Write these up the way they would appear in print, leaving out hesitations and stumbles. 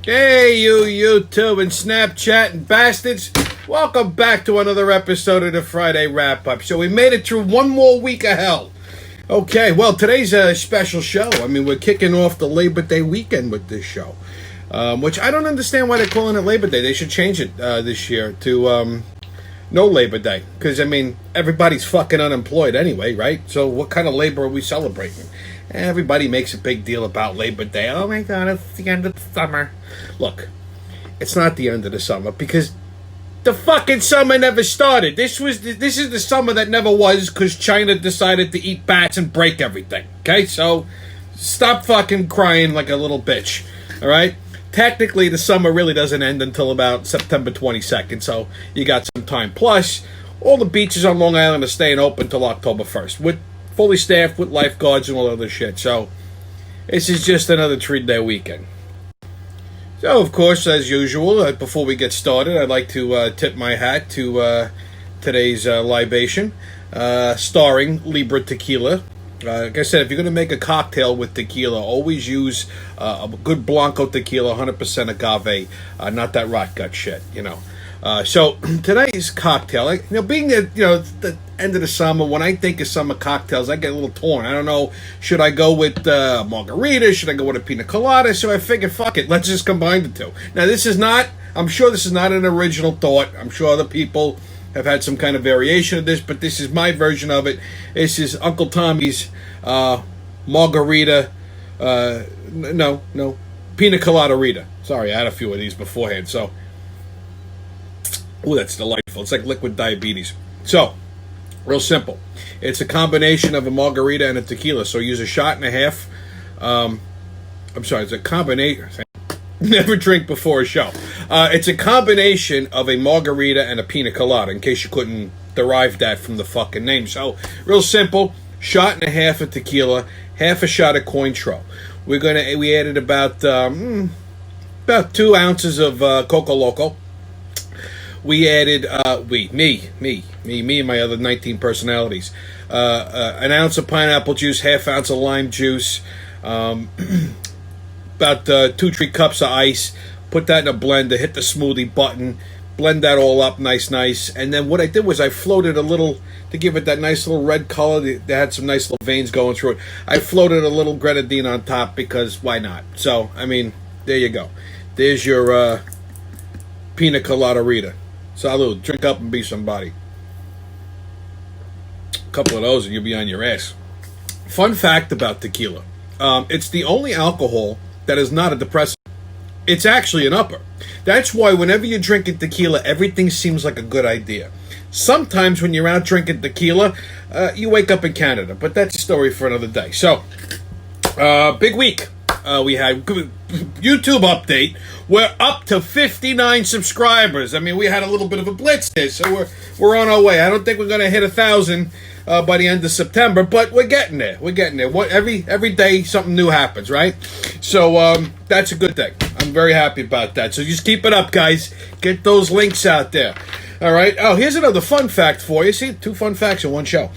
Hey, you YouTube and Snapchat and bastards. Welcome back to another episode of the Friday Wrap-Up. So we made it through one more week of hell. Okay, well, today's a special show. I mean, we're kicking off the Labor Day weekend with this show. Which I don't understand why they're calling it Labor Day. They should change it this year to no Labor Day. Because, I mean, everybody's fucking unemployed anyway, right? So what kind of labor are we celebrating? Everybody makes a big deal about Labor Day. Oh my God, it's the end of the summer. Look, it's not the end of the summer because the fucking summer never started. This is the summer that never was because China decided to eat bats and break everything. Okay, so stop fucking crying like a little bitch. All right. Technically, the summer really doesn't end until about September 22nd, so you got some time. Plus, all the beaches on Long Island are staying open till October 1st, with fully staffed with lifeguards and all other shit. So, this is just another treat-day weekend. So, of course, as usual, before we get started, I'd like to tip my hat to today's libation, starring Libra Tequila. Like I said, if you're going to make a cocktail with tequila, always use a good Blanco tequila, 100% agave, not that rot gut shit, you know. So today's cocktail, being that, the end of the summer, when I think of summer cocktails, I get a little torn. I don't know, should I go with margarita? Should I go with a pina colada? So I figured, fuck it, let's just combine the two. Now, I'm sure this is not an original thought. I'm sure other people have had some kind of variation of this, but this is my version of it. This is Uncle Tommy's margarita, pina colada rita. Sorry, I had a few of these beforehand, so. Ooh, that's delightful. It's like liquid diabetes. So, real simple. It's a combination of a margarita and a tequila, so use a shot and a half. It's a combination. Never drink before a show. It's a combination of a margarita and a pina colada, in case you couldn't derive that from the fucking name. So, real simple. Shot and a half of tequila, half a shot of Cointreau. We added about 2 ounces of Coco Loco. We added, me and my other 19 personalities. An ounce of pineapple juice, half ounce of lime juice, about 2-3 cups of ice. Put that in a blender, hit the smoothie button, blend that all up nice. And then what I did was I floated a little, to give it that nice little red color, that had some nice little veins going through it. I floated a little grenadine on top because why not? So, I mean, there you go. There's your pina colada rita. Salud. Drink up and be somebody. A couple of those and you'll be on your ass. Fun fact about tequila. It's the only alcohol that is not a depressant. It's actually an upper. That's why whenever you're drinking tequila, everything seems like a good idea. Sometimes when you're out drinking tequila, you wake up in Canada. But that's a story for another day. So, big week. We had YouTube update. We're up to 59 subscribers. I mean, we had a little bit of a blitz there, so we're on our way. I don't think we're going to hit 1,000 by the end of September, but we're getting there. Every day something new happens, right? So that's a good thing. I'm very happy about that. So just keep it up, guys. Get those links out there. All right. Oh, here's another fun fact for you. See, 2 fun facts in one show.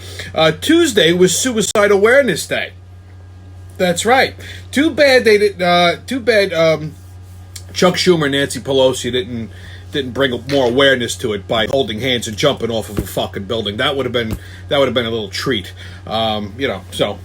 Tuesday was Suicide Awareness Day. That's right. Too bad Chuck Schumer and Nancy Pelosi didn't bring more awareness to it by holding hands and jumping off of a fucking building. That would have been a little treat. So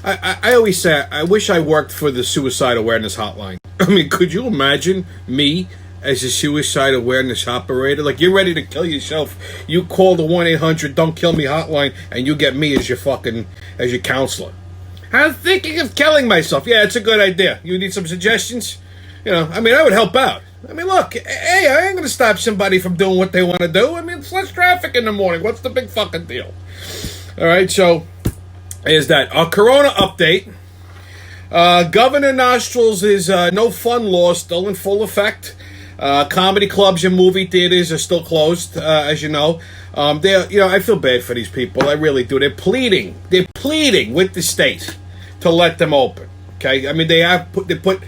I always say I wish I worked for the suicide awareness hotline. I mean, could you imagine me as a suicide awareness operator? Like, you're ready to kill yourself, you call the 1-800 Don't Kill Me hotline, and you get me as your counselor. I'm thinking of killing myself. Yeah, it's a good idea. You need some suggestions? I would help out. I mean, look, hey, I ain't going to stop somebody from doing what they want to do. I mean, it's less traffic in the morning. What's the big fucking deal? All right, so here's that. Our Corona update. Governor Nostrils is no fun law still in full effect. Comedy clubs and movie theaters are still closed, as you know. I feel bad for these people. I really do. They're pleading with the state to let them open. Okay, I mean they put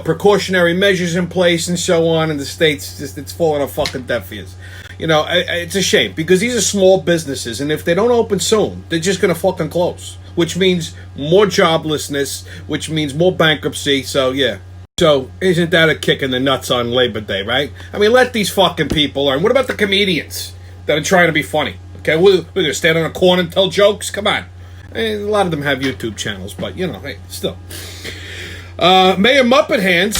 precautionary measures in place and so on, and the state's it's falling on fucking deaf ears. It's a shame because these are small businesses, and if they don't open soon, they're just gonna fucking close, which means more joblessness, which means more bankruptcy. So yeah, So isn't that a kick in the nuts on Labor Day, right? I mean, let these fucking people learn. What about the comedians that are trying to be funny? Okay, we're going to stand on a corner and tell jokes? Come on. A lot of them have YouTube channels, but, hey, still. Mayor Muppet Hands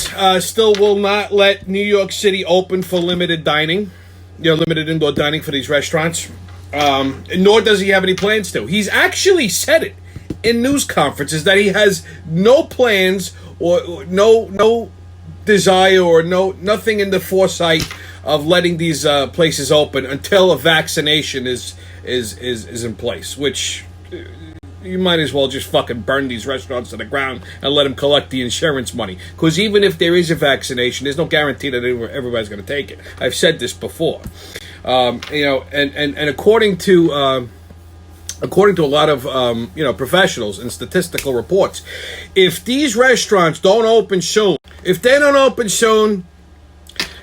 still will not let New York City open for limited dining. Limited indoor dining for these restaurants. Nor does he have any plans to. He's actually said it in news conferences that he has no plans or no desire or nothing in the foresight of letting these places open until a vaccination is in place, which you might as well just fucking burn these restaurants to the ground and let them collect the insurance money. Because even if there is a vaccination, there's no guarantee that everybody's going to take it. I've said this before. And according to a lot of professionals and statistical reports, if these restaurants don't open soon,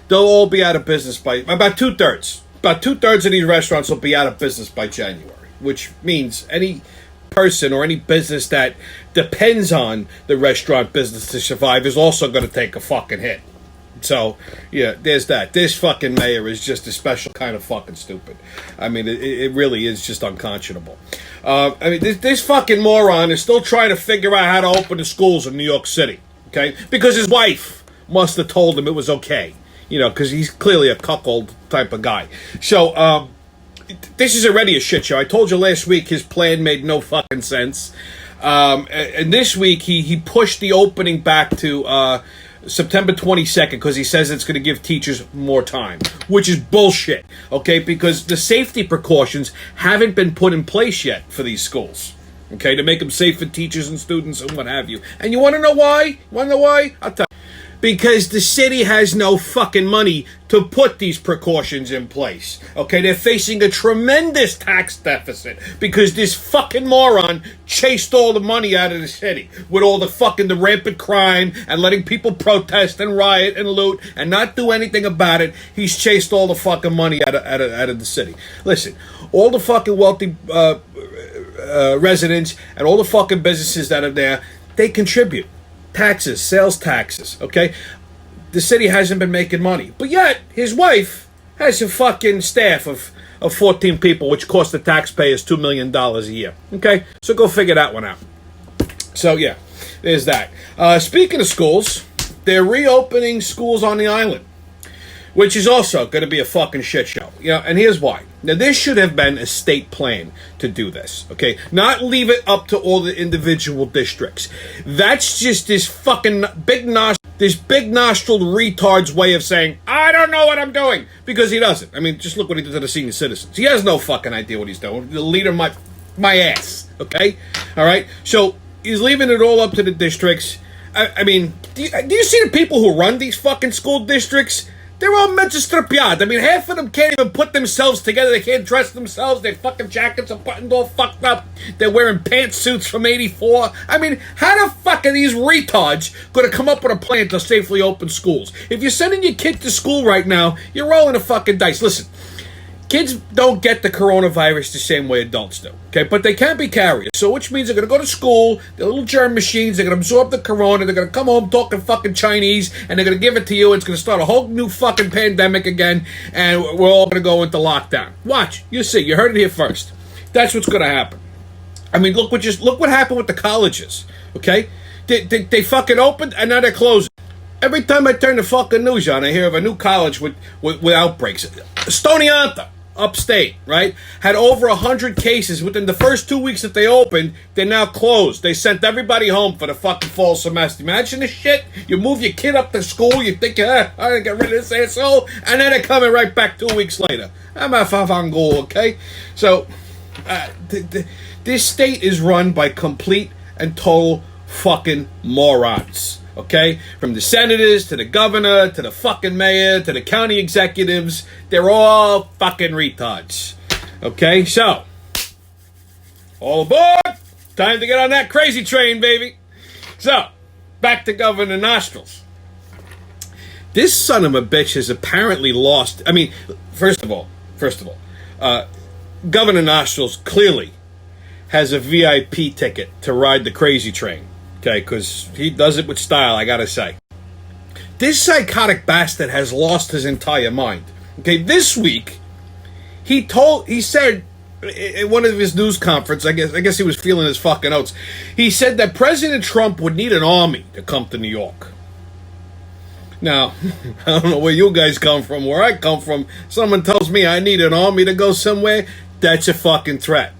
they'll all be out of business by about 2/3. About 2/3 of these restaurants will be out of business by January, which means any person or any business that depends on the restaurant business to survive is also going to take a fucking hit. So, yeah, there's that. This fucking mayor is just a special kind of fucking stupid. I mean, it really is just unconscionable. This fucking moron is still trying to figure out how to open the schools in New York City, okay? Because his wife must have told him it was okay, because he's clearly a cuckold type of guy. So, this is already a shit show. I told you last week his plan made no fucking sense. And this week he pushed the opening back to September 22nd because he says it's going to give teachers more time, which is bullshit, okay? Because the safety precautions haven't been put in place yet for these schools, okay, to make them safe for teachers and students and what have you. And you want to know why? I'll tell you. Because the city has no fucking money to put these precautions in place. Okay, they're facing a tremendous tax deficit because this fucking moron chased all the money out of the city with all the rampant crime and letting people protest and riot and loot and not do anything about it. He's chased all the fucking money out of the city. Listen, all the fucking wealthy residents and all the fucking businesses that are there, they contribute. Taxes, sales taxes, okay? The city hasn't been making money. But yet, his wife has a fucking staff of 14 people, which cost the taxpayers $2 million a year, okay? So go figure that one out. So, yeah, there's that. Speaking of schools, they're reopening schools on the island, which is also going to be a fucking shit show. And here's why. Now, this should have been a state plan to do this, okay? Not leave it up to all the individual districts. That's just this fucking big nostriled retard's way of saying, I don't know what I'm doing, because he doesn't. I mean, just look what he did to the senior citizens. He has no fucking idea what he's doing. The leader my ass, okay? All right? So, he's leaving it all up to the districts. I mean, do you see the people who run these fucking school districts? They're all megastrapiad. I mean, half of them can't even put themselves together. They can't dress themselves. Their fucking jackets are buttoned all fucked up. They're wearing pantsuits from '84. I mean, how the fuck are these retards going to come up with a plan to safely open schools? If you're sending your kid to school right now, you're rolling the fucking dice. Listen, kids don't get the coronavirus the same way adults do, okay? But they can be carriers, so which means they're going to go to school, they're little germ machines, they're going to absorb the corona, they're going to come home talking fucking Chinese, and they're going to give it to you, and it's going to start a whole new fucking pandemic again, and we're all going to go into lockdown. Watch, you see, you heard it here first. That's what's going to happen. I mean, look what happened with the colleges, okay? They fucking opened, and now they're closing. Every time I turn the fucking news on, I hear of a new college with outbreaks. Stonianta, upstate, right, had over 100 cases within the first 2 weeks that they opened. They're now closed. They sent everybody home for the fucking fall semester. Imagine this shit. You move your kid up to school, you think, I gotta get rid of this asshole, and then they're coming right back 2 weeks later. I'm a fafango, okay? So, this state is run by complete and total fucking morons. Okay? From the senators, to the governor, to the fucking mayor, to the county executives, they're all fucking retards. Okay? So, all aboard! Time to get on that crazy train, baby! So, back to Governor Nostrils. This son of a bitch has apparently lost... I mean, first of all, Governor Nostrils clearly has a VIP ticket to ride the crazy train. Okay, because he does it with style, I gotta say. this psychotic bastard has lost his entire mind. Okay, this week, he said in one of his news conferences, I guess he was feeling his fucking oats. He said that President Trump would need an army to come to New York. Now, I don't know where you guys come from. Where I come from, someone tells me I need an army to go somewhere, that's a fucking threat.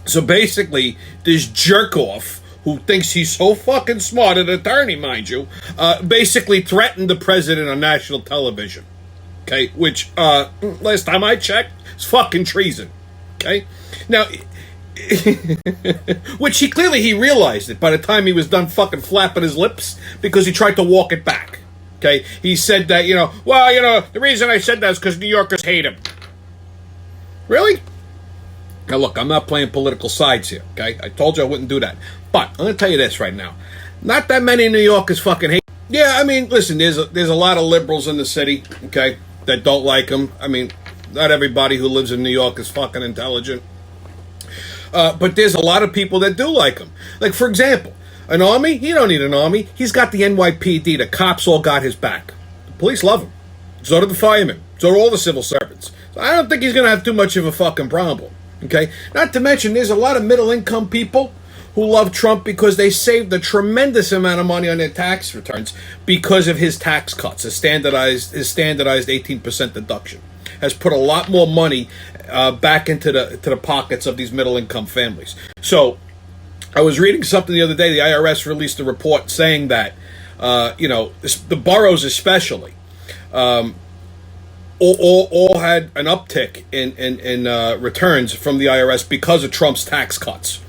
So basically, this jerk-off, who thinks he's so fucking smart, an attorney, mind you, basically threatened the president on national television. Okay, which, last time I checked, is fucking treason. Okay? Now, which he realized it by the time he was done fucking flapping his lips, because he tried to walk it back. Okay? He said that, the reason I said that is because New Yorkers hate him. Really? Now look, I'm not playing political sides here, okay? I told you I wouldn't do that. But I'm going to tell you this right now. Not that many New Yorkers fucking hate him. Yeah, I mean, listen, there's a lot of liberals in the city, okay, that don't like him. I mean, not everybody who lives in New York is fucking intelligent. But there's a lot of people that do like him. Like, for example, an army? He don't need an army. He's got the NYPD. The cops all got his back. The police love him. So do the firemen. So do all the civil servants. So I don't think he's going to have too much of a fucking problem. Okay? Not to mention, there's a lot of middle-income people who love Trump because they saved a tremendous amount of money on their tax returns because of his tax cuts. His standardized 18% deduction has put a lot more money back into the pockets of these middle-income families. So I was reading something the other day. The IRS released a report saying that, the boroughs especially, all had an uptick in returns from the IRS because of Trump's tax cuts.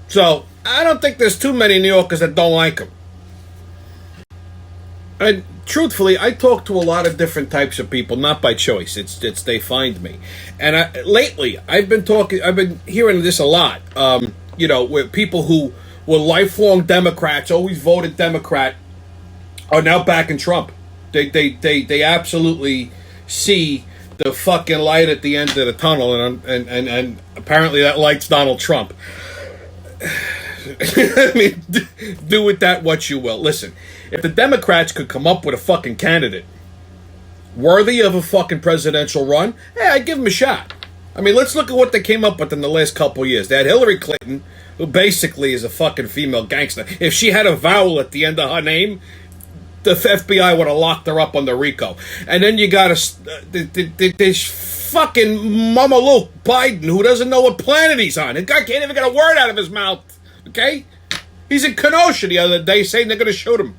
So I don't think there's too many New Yorkers that don't like him. And truthfully, I talk to a lot of different types of people, not by choice. It's they find me. And lately, I've been hearing this a lot. Where people who were lifelong Democrats, always voted Democrat, are now backing Trump. They absolutely see the fucking light at the end of the tunnel, and apparently that light's Donald Trump. I mean, do with that what you will. Listen, if the Democrats could come up with a fucking candidate worthy of a fucking presidential run, hey, I'd give them a shot. I mean, let's look at what they came up with in the last couple of years. They had Hillary Clinton, who basically is a fucking female gangster. If she had a vowel at the end of her name, the FBI would have locked her up on the RICO. And then you got this fucking Mama Luke Biden, who doesn't know what planet he's on. The guy can't even get a word out of his mouth. Okay? He's in Kenosha the other day saying they're going to shoot him.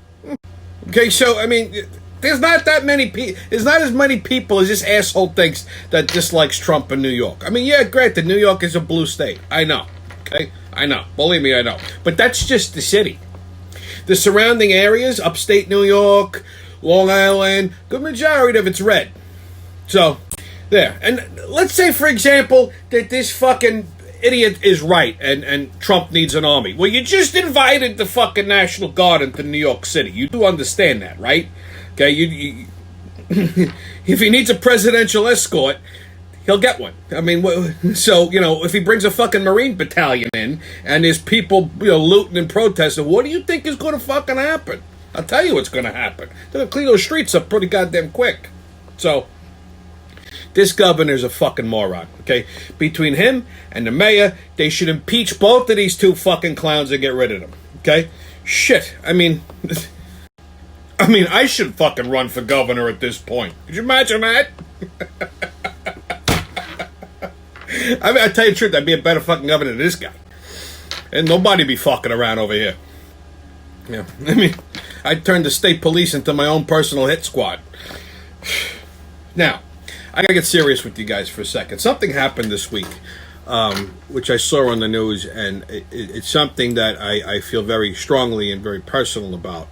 Okay, so, I mean, there's not that many people. There's not as many people as this asshole thinks that dislikes Trump in New York. I mean, yeah, granted, New York is a blue state. I know. Okay? I know. Believe me, I know. But that's just the city. The surrounding areas, upstate New York, Long Island, good majority of it's red. So, there. And let's say, for example, that this fucking idiot is right and Trump needs an army. Well, you just invited the fucking National Guard into New York City. You do understand that, right? Okay, you if he needs a presidential escort, he'll get one. I mean, so, if he brings a fucking Marine battalion in and there's people, looting and protesting, what do you think is going to fucking happen? I'll tell you what's going to happen. They're going to clean those streets up pretty goddamn quick. So, this governor's a fucking moron, okay? Between him and the mayor, they should impeach both of these two fucking clowns and get rid of them, okay? Shit, I mean, I should fucking run for governor at this point. Could you imagine that? I mean, I tell you the truth, I'd be a better fucking governor than this guy. And nobody be fucking around over here. Yeah, I mean, I'd turn the state police into my own personal hit squad. Now, I gotta get serious with you guys for a second. Something happened this week, which I saw on the news, and it's something that I feel very strongly and very personal about.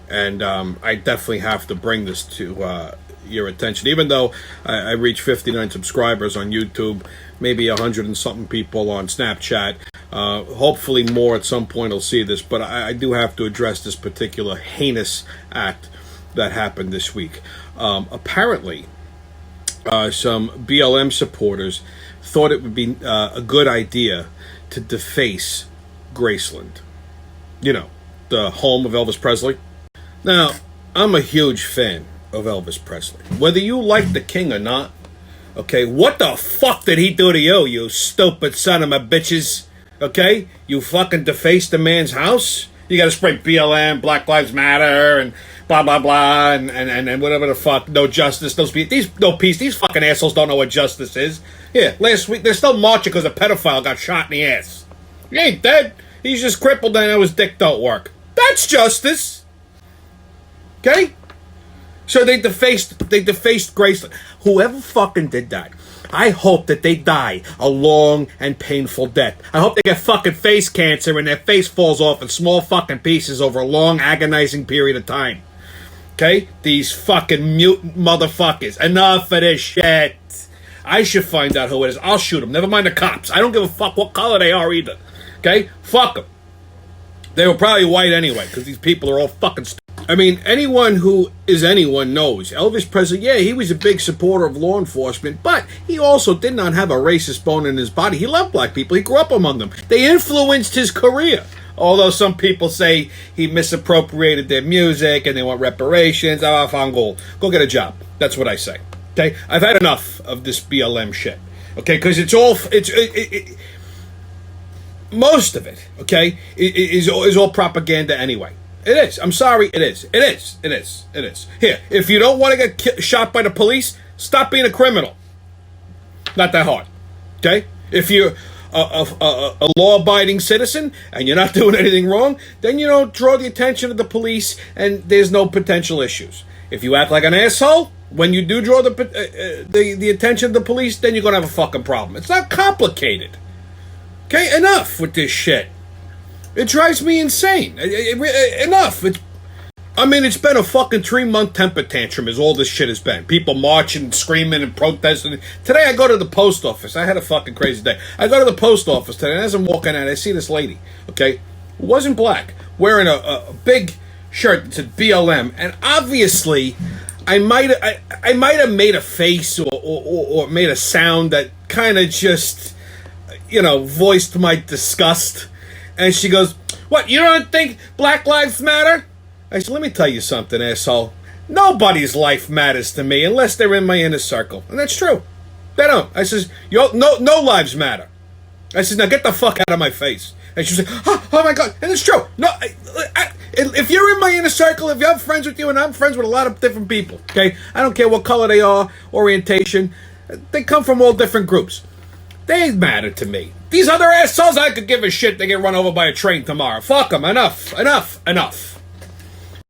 And I definitely have to bring this to your attention. Even though I reached 59 subscribers on YouTube, maybe 100 and something people on Snapchat, hopefully more at some point will see this, but I do have to address this particular heinous act that happened this week. Apparently, some BLM supporters thought it would be a good idea to deface Graceland. The home of Elvis Presley. Now, I'm a huge fan of Elvis Presley. Whether you like the king or not, okay, what the fuck did he do to you, you stupid son of a bitches? Okay? You fucking defaced the man's house? You gotta spray BLM, Black Lives Matter, and blah, blah, blah, and whatever the fuck. No justice, no peace. These fucking assholes don't know what justice is. Yeah, last week, they're still marching because a pedophile got shot in the ass. He ain't dead. He's just crippled and now his dick don't work. That's justice. Okay? So they defaced Graceland. Whoever fucking did that, I hope that they die a long and painful death. I hope they get fucking face cancer and their face falls off in small fucking pieces over a long, agonizing period of time. Okay? These fucking mutant motherfuckers. Enough of this shit. I should find out who it is. I'll shoot them. Never mind the cops. I don't give a fuck what color they are either. Okay? Fuck them. They were probably white anyway, because these people are all fucking stupid. I mean, anyone who is anyone knows. Elvis Presley, yeah, he was a big supporter of law enforcement, but he also did not have a racist bone in his body. He loved black people. He grew up among them. They influenced his career. Although some people say he misappropriated their music and they want reparations. Go get a job. That's what I say. Okay? I've had enough of this BLM shit. Okay? Because most of it, okay, is all propaganda anyway. It is. I'm sorry. It is. It is. It is. It is. Here, if you don't want to get shot by the police, stop being a criminal. Not that hard. Okay? If you're a law-abiding citizen and you're not doing anything wrong, then you don't draw the attention of the police and there's no potential issues. If you act like an asshole, when you do draw the attention of the police, then you're going to have a fucking problem. It's not complicated. Okay? Enough with this shit. It drives me insane. Enough. It's been a fucking 3-month temper tantrum is all this shit has been. People marching, screaming, and protesting. Today I go to the post office. I had a fucking crazy day. I go to the post office today, and as I'm walking out, I see this lady, okay, who wasn't black, wearing a big shirt that said BLM, and obviously I might have made a face or made a sound that kind of just, voiced my disgust. And she goes, "What, you don't think Black Lives Matter?" I said, "Let me tell you something, asshole. Nobody's life matters to me unless they're in my inner circle." And that's true. They don't. I says, no lives matter. I says, "Now get the fuck out of my face." And she was like, oh my God. And it's true. No, if you're in my inner circle, if you have friends with you, and I'm friends with a lot of different people, okay? I don't care what color they are, orientation. They come from all different groups. They matter to me. These other assholes, I could give a shit they get run over by a train tomorrow. Fuck them. Enough. Enough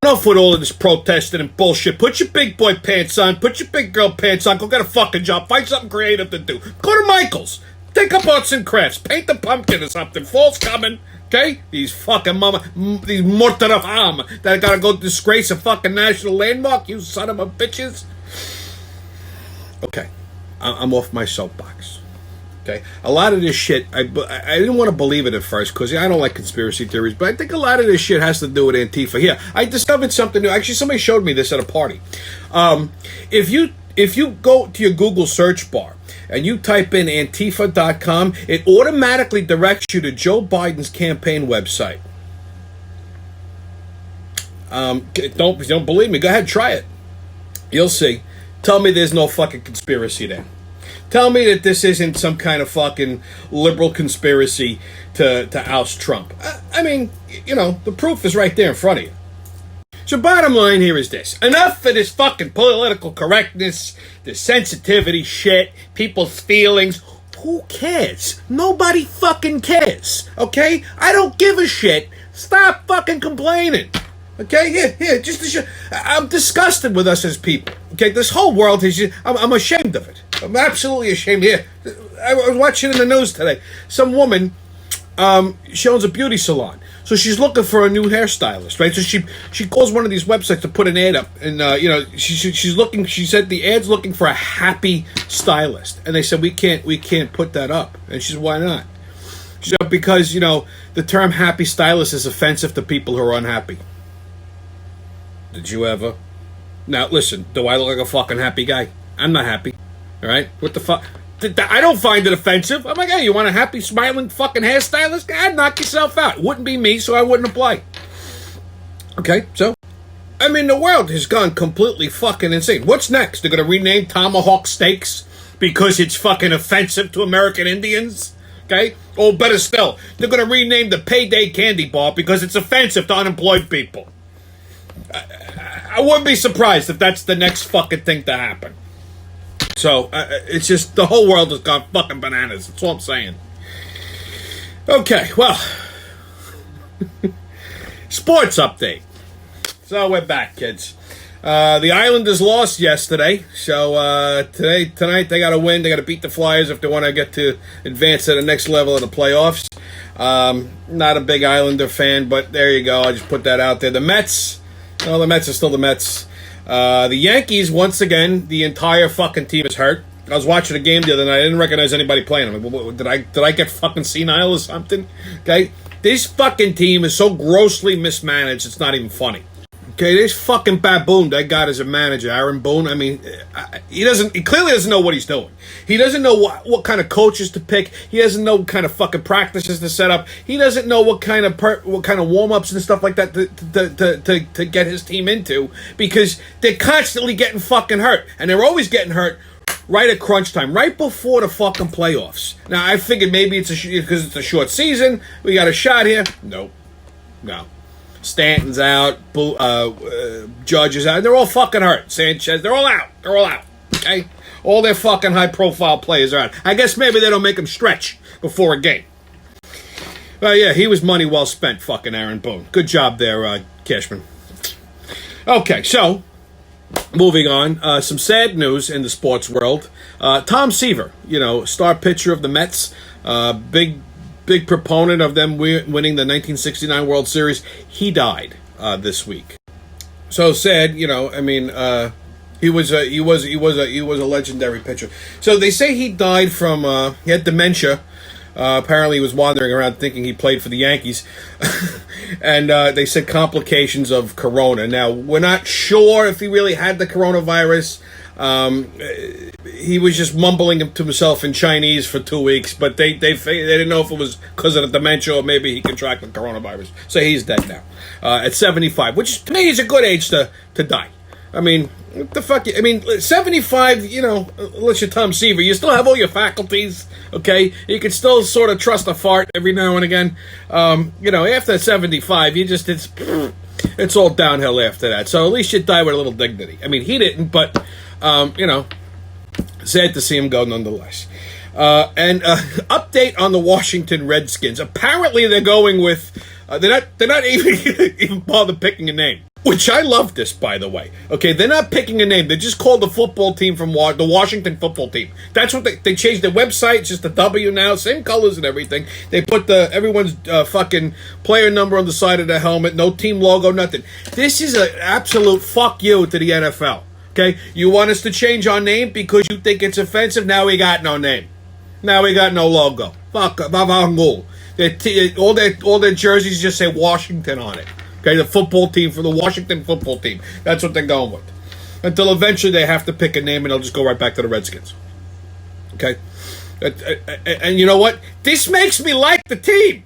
with all of this protesting and bullshit. Put your big boy pants on. Put your big girl pants on. Go get a fucking job. Find something creative to do. Go to Michael's. Take up arts and crafts. Paint the pumpkin or something. Fall's coming. Okay? These fucking these mortar of arm that gotta go disgrace a fucking national landmark. You son of a bitches. Okay. I'm off my soapbox. Okay, a lot of this shit, I didn't want to believe it at first because I don't like conspiracy theories, but I think a lot of this shit has to do with Antifa. Yeah, I discovered something new. Actually, somebody showed me this at a party. If you go to your Google search bar and you type in Antifa.com, it automatically directs you to Joe Biden's campaign website. Don't believe me? Go ahead, try it. You'll see. Tell me there's no fucking conspiracy there. Tell me that this isn't some kind of fucking liberal conspiracy to oust Trump. I mean, the proof is right there in front of you. So bottom line here is this. Enough of this fucking political correctness, this sensitivity shit, people's feelings. Who cares? Nobody fucking cares. Okay? I don't give a shit. Stop fucking complaining. Okay? Here, just the shit. I'm disgusted with us as people. Okay? This whole world is just, I'm ashamed of it. I'm absolutely ashamed. Here, I was watching in the news today. Some woman, she owns a beauty salon. So she's looking for a new hairstylist, right? So she calls one of these websites to put an ad up. And, she's looking, she said the ad's looking for a happy stylist. And they said, we can't put that up. And she said, why not? She said, because, the term happy stylist is offensive to people who are unhappy. Did you ever? Now, listen, do I look like a fucking happy guy? I'm not happy. All right? What the fuck? I don't find it offensive. I'm like, hey, you want a happy, smiling fucking hairstylist? God, knock yourself out. It wouldn't be me, so I wouldn't apply. Okay, so I mean, the world has gone completely fucking insane. What's next? They're going to rename Tomahawk Steaks because it's fucking offensive to American Indians? Okay? Or better still, they're going to rename the Payday Candy Bar because it's offensive to unemployed people. I wouldn't be surprised if that's the next fucking thing to happen. So, it's just, the whole world has gone fucking bananas. That's all I'm saying. Okay, well, sports update. So we're back, kids. The Islanders lost yesterday, so tonight they got to win. They got to beat the Flyers if they want to get to advance to the next level of the playoffs. Not a big Islander fan, but there you go. I just put that out there. The Mets, well, the Mets are still the Mets. The Yankees, once again, the entire fucking team is hurt. I was watching a game the other night. I didn't recognize anybody playing. I'm like, did I get fucking senile or something? Okay, this fucking team is so grossly mismanaged. It's not even funny. Okay, this fucking baboon they got as a manager, Aaron Boone. I mean, he clearly doesn't know what he's doing. He doesn't know what kind of coaches to pick. He doesn't know what kind of fucking practices to set up. He doesn't know what kind of warm ups and stuff like that to get his team into, because they're constantly getting fucking hurt, and they're always getting hurt right at crunch time, right before the fucking playoffs. Now I figured maybe it's because it's a short season, we got a shot here. Nope, no. Stanton's out, Judge is out. They're all fucking hurt. Sanchez, they're all out. They're all out. Okay? All their fucking high-profile players are out. I guess maybe they don't make them stretch before a game. Well, yeah, he was money well spent, fucking Aaron Boone. Good job there, Cashman. Okay, so, moving on. Some sad news in the sports world. Tom Seaver, star pitcher of the Mets, big proponent of them winning the 1969 World Series. He died this week. So sad, I mean, he was a legendary pitcher. So they say he died from he had dementia. Apparently, he was wandering around thinking he played for the Yankees, and they said complications of corona. Now we're not sure if he really had the coronavirus. He was just mumbling to himself in Chinese for 2 weeks, but they didn't know if it was because of the dementia or maybe he contracted the coronavirus. So he's dead now at 75, which to me is a good age to die. I mean, what the fuck? 75, unless you're Tom Seaver, you still have all your faculties, okay? You can still sort of trust a fart every now and again. After 75, it's all downhill after that. So at least you die with a little dignity. I mean, he didn't, but sad to see him go nonetheless. And update on the Washington Redskins. Apparently, they're going with they're not even bother picking a name. Which I love this, by the way. Okay, they're not picking a name. They're just called the football team from the Washington football team. That's what they changed their website. It's just a W now, same colors and everything. They put everyone's fucking player number on the side of the helmet. No team logo, nothing. This is an absolute fuck you to the NFL. Okay, you want us to change our name because you think it's offensive? Now we got no name. Now we got no logo. Fuck, all their jerseys just say Washington on it. Okay, the football team for the Washington football team. That's what they're going with. Until eventually they have to pick a name and they'll just go right back to the Redskins. Okay? And you know what? This makes me like the team.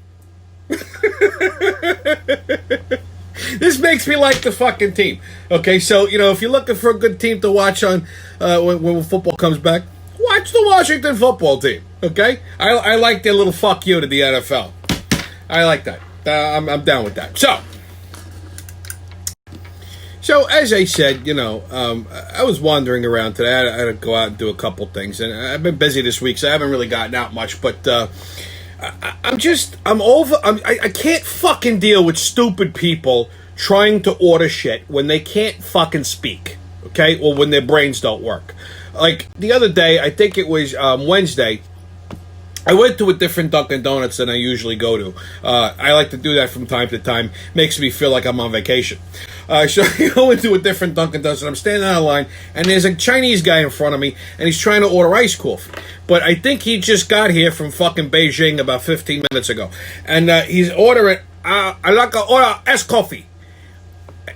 This makes me like the fucking team. Okay, so, if you're looking for a good team to watch on when football comes back, watch the Washington football team. Okay? I like their little fuck you to the NFL. I like that. I'm down with that. So, as I said, I was wandering around today. I had to go out and do a couple things, and I've been busy this week, so I haven't really gotten out much. But I'm over. I can't fucking deal with stupid people trying to order shit when they can't fucking speak, okay, or when their brains don't work. Like the other day, I think it was Wednesday. I went to a different Dunkin' Donuts than I usually go to. I like to do that from time to time. Makes me feel like I'm on vacation. So I go into a different Dunkin' Donuts, and I'm standing on a line, and there's a Chinese guy in front of me, and he's trying to order iced coffee. But I think he just got here from fucking Beijing about 15 minutes ago. And he's ordering, I like to order iced coffee.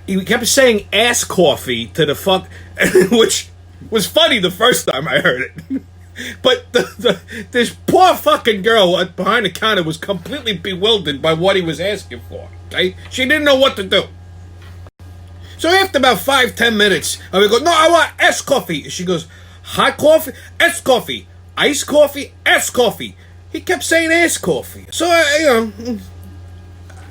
He kept saying ass coffee to the fuck, which was funny the first time I heard it. But this poor fucking girl behind the counter was completely bewildered by what he was asking for. Okay? She didn't know what to do. So after about 5-10 minutes, I would go, no, I want S coffee. She goes, hot coffee, S coffee, iced coffee, S coffee. He kept saying S coffee. So,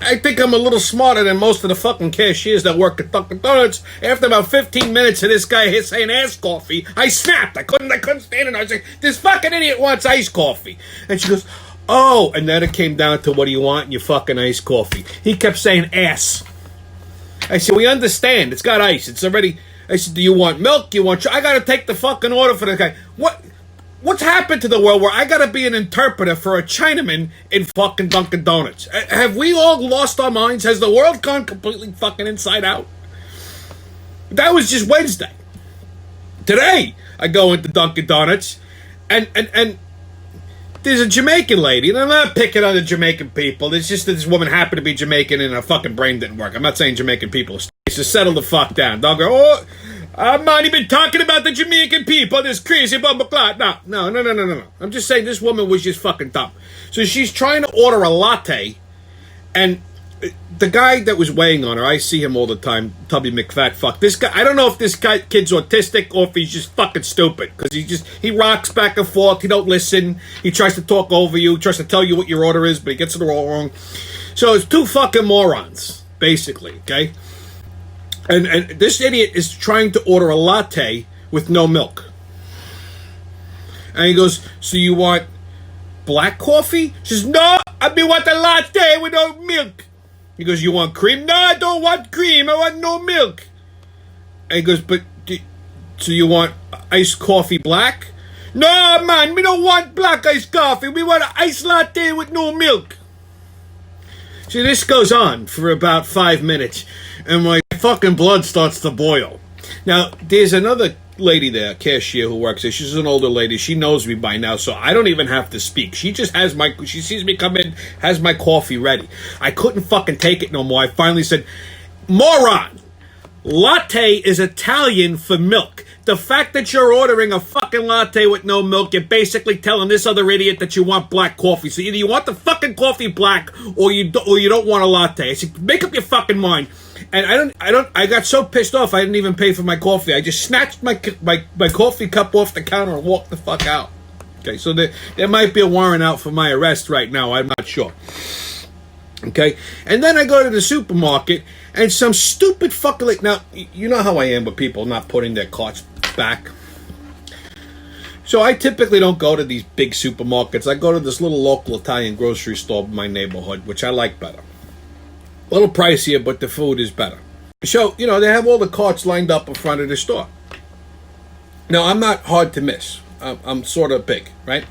I think I'm a little smarter than most of the fucking cashiers that work at Dunkin' Donuts. After about 15 minutes of this guy here saying iced coffee, I snapped. I couldn't stand it. I was like, this fucking idiot wants iced coffee. And she goes, oh, and then it came down to what do you want in your fucking iced coffee. He kept saying ass. I said, we understand. It's got ice. It's already... I said, do you want milk? You want... I got to take the fucking order for the guy. What's happened to the world where I gotta be an interpreter for a Chinaman in fucking Dunkin' Donuts? Have we all lost our minds? Has the world gone completely fucking inside out? That was just Wednesday. Today, I go into Dunkin' Donuts, and there's a Jamaican lady, and I'm not picking on the Jamaican people. It's just that this woman happened to be Jamaican and her fucking brain didn't work. I'm not saying Jamaican people. So settle the fuck down. Don't go, oh... I'm not even talking about the Jamaican people, this crazy bumble clot. No. I'm just saying this woman was just fucking dumb. So she's trying to order a latte, and the guy that was weighing on her, I see him all the time, Tubby McFat fuck. This guy, I don't know if this kid's autistic or if he's just fucking stupid, because he rocks back and forth, he don't listen, he tries to talk over you, tries to tell you what your order is, but he gets it all wrong. So it's two fucking morons, basically, okay? And this idiot is trying to order a latte with no milk. And he goes, so you want black coffee? She says, no, I want a latte with no milk. He goes, you want cream? No, I don't want cream. I want no milk. And he goes, so you want iced coffee black? No, man, we don't want black iced coffee. We want an iced latte with no milk. See, this goes on for about 5 minutes, and my fucking blood starts to boil. Now, there's another lady there, cashier, who works there. She's an older lady. She knows me by now, so I don't even have to speak. She just has she sees me come in, has my coffee ready. I couldn't fucking take it no more. I finally said, moron, latte is Italian for milk. The fact that you're ordering a fucking latte with no milk, you're basically telling this other idiot that you want black coffee. So either you want the fucking coffee black, or you don't want a latte. I said, make up your fucking mind. And I got so pissed off I didn't even pay for my coffee. I just snatched my coffee cup off the counter and walked the fuck out. Okay, so there might be a warrant out for my arrest right now. I'm not sure. Okay, and then I go to the supermarket and some stupid fucker now, you know how I am with people not putting their carts back. So I typically don't go to these big supermarkets. I go to this little local Italian grocery store in my neighborhood, which I like better. A little pricier, but the food is better. So, they have all the carts lined up in front of the store. Now, I'm not hard to miss. I'm sort of big, right?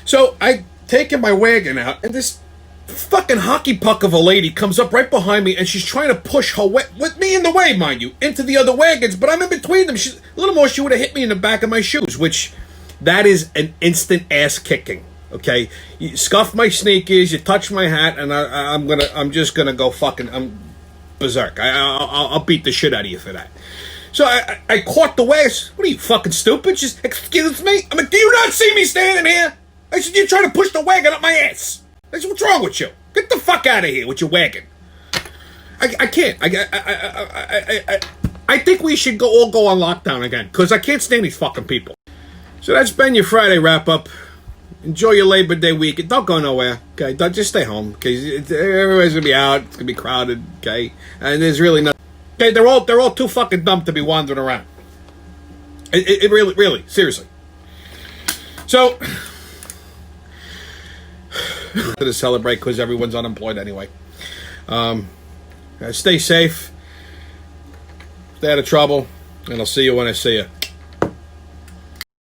So I taken my wagon out, and this fucking hockey puck of a lady comes up right behind me, and she's trying to push her with me in the way, mind you, into the other wagons, but I'm in between them. She's a little more, she would have hit me in the back of my shoes, which that is an instant ass kicking. Okay, you scuff my sneakers, you touch my hat, and I'm just gonna go fucking, I'm berserk. I'll beat the shit out of you for that. So I caught the waist. What are you, fucking stupid? She's, excuse me? I'm like, do you not see me standing here? I said, you're trying to push the wagon up my ass. I said, what's wrong with you? Get the fuck out of here with your wagon. I can't. I think we should all go on lockdown again, because I can't stand these fucking people. So that's been your Friday wrap-up. Enjoy your Labor Day weekend. Don't go nowhere, okay? Don't just stay home, okay? Everybody's gonna be out. It's gonna be crowded, okay? And there's really nothing. Okay, they're all too fucking dumb to be wandering around. It really, seriously. So, to celebrate because everyone's unemployed anyway. Stay safe. Stay out of trouble, and I'll see you when I see you.